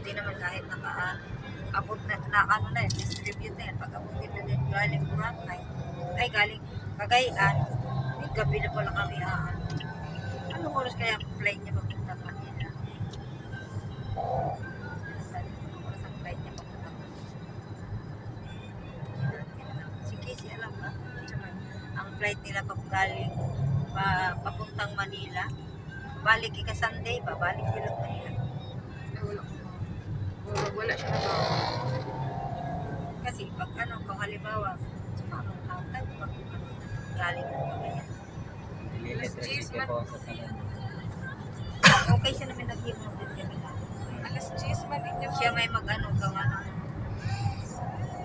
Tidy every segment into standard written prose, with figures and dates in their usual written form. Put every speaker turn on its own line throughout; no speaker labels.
Pwede naman kahit abot na ano na, distribute na yan. Pag abot nila din galing Boracay, ay galing Cagayan, may gabi na pala kami Anong oras kaya ang flight niya papunta Manila? Anong oras ang flight niya papunta Manila? Si Casey, alam ba? Ang flight nila galing papuntang Manila. Balik ka Sunday, babalik sila Manila. Wala siya na ba? Kasi pag kung halimbawa, sumamang hangtag, pag galing na Cagayan. Okay siya namin naghimo din kami na.
Alas 10 man din
Siya may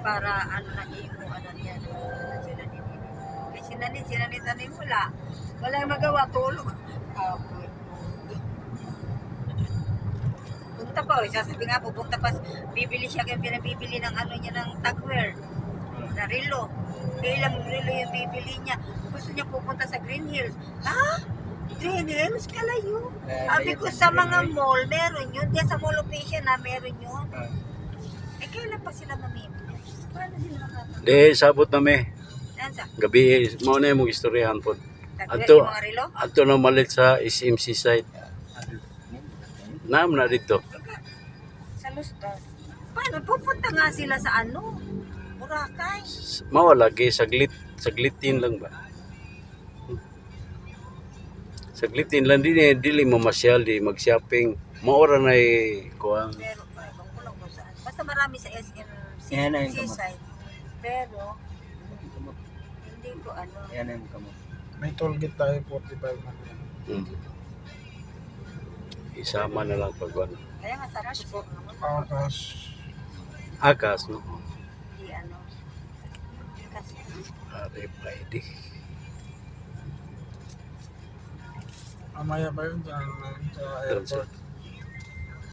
para na imo niya sila ni Kasi sinanit wala magawa tulog. Punta pa, sasabi nga pupunta pa, bibili siya kaya pinabibili ng niya ng tagwear na relo. Ilang relo yung bibili niya. Gusto niya pupunta sa Green Hills. Green Hills, kalayo. Sabi ko sa mga mall, meron yun. Diyan sa mall location meron yun. Kailan pa sila mamimili? Paano sila nakatawa?
Di, sabot na me.
Nansa?
Gabi, mo na yung istoryahan po.
Tagwear
Ato,
yung mga relo?
ato na malit sa SMC site. Naam na dito.
Sa Luston. Paano? Pupunta nga sila sa Boracay.
Mawalagi, saglitin lang ba? Saglitin lang din dili mamasyal, di mag-shopping. Maora na kuang.
Pero, kung kulang ko saan. Basta marami sa SM
Yan na yung
seaside. Pero, hindi ko
Yan na yung kamot.
May toll gate tayo, 45 na yan.
Isama na lang pag ano.
Kaya nga sa Rashford naman.
Tapos,
Akas, no?
Di kasi
RFID.
mamaya pa yun sa
Doon sa
airport.